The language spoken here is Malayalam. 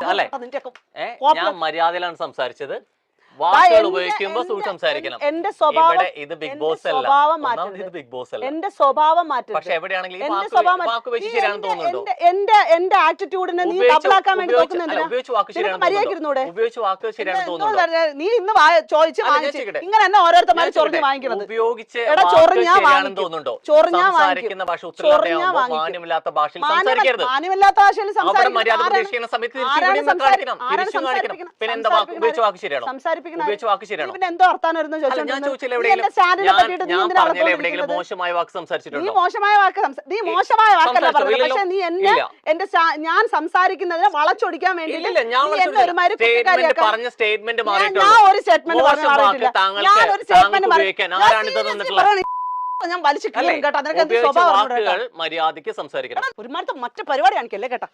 അല്ലെ ഞാൻ മര്യാദയിലാണ് സംസാരിച്ചത്. വാക്കുകൾ ഉപയോഗിക്കുമ്പോൾ സംസാരിക്കണം. എന്റെ സ്വഭാവം ഇത് ബിഗ് ബോസ് അല്ല, ഇത് ബിഗ് ബോസ് അല്ല. എന്റെ സ്വഭാവം മാറ്റരുത്. പക്ഷെ എവിടെയാണെങ്കിലും വാക്ക് വെച്ച് ശരിയാണെന്ന് തോന്നുന്നുണ്ടോ? എന്റെ ആറ്റിറ്റ്യൂഡിനെ നീ ഡബിളാക്കാൻ വേണ്ടി നോക്കുന്നുണ്ടോ? ഉപയോഗിച്ച് വാക്ക് ശരിയാണെന്ന് തോന്നുന്നുണ്ടോ? നീ ഇന്ന് ചോദിച്ച് ഇങ്ങനെ തന്നെ ഓരോരുത്തന്മാര് ചൊറിഞ്ഞ് വാങ്ങിക്കുന്നത്. ഉപയോഗിച്ച് തോന്നുന്നുണ്ടോ? സംസാരിക്കുന്ന ഭാഷ മാന്യമില്ലാത്ത ഭാഷയിൽ സംസാരിക്കരുത്. മാന്യമില്ലാത്ത ഭാഷയിൽ മര്യാദ പ്രതീക്ഷിക്കുന്ന സമയത്ത് പിന്നെ എന്താ ഉപയോഗിച്ച് വാക്ക് ശരിയാണോ? പിന്നെ എന്തോ വർത്താനായിരുന്നു മോശമായ വാക്ക് സംസാരിച്ചിട്ടുണ്ടോ? നീ മോശമായ വാക്കല്ല പറഞ്ഞത്. പക്ഷെ നീ എന്നെ ഞാൻ സംസാരിക്കുന്നതിനെ വളച്ചൊടിക്കാൻ വേണ്ടി പറഞ്ഞ സ്റ്റേറ്റ്മെന്റ് ഞാൻ വലിച്ചു കേട്ടോ. മര്യാദയ്ക്ക് സംസാരിക്കണം. ഒരുമാരത്തെ മറ്റു പരിപാടി കാണിക്കല്ലേ കേട്ടാ.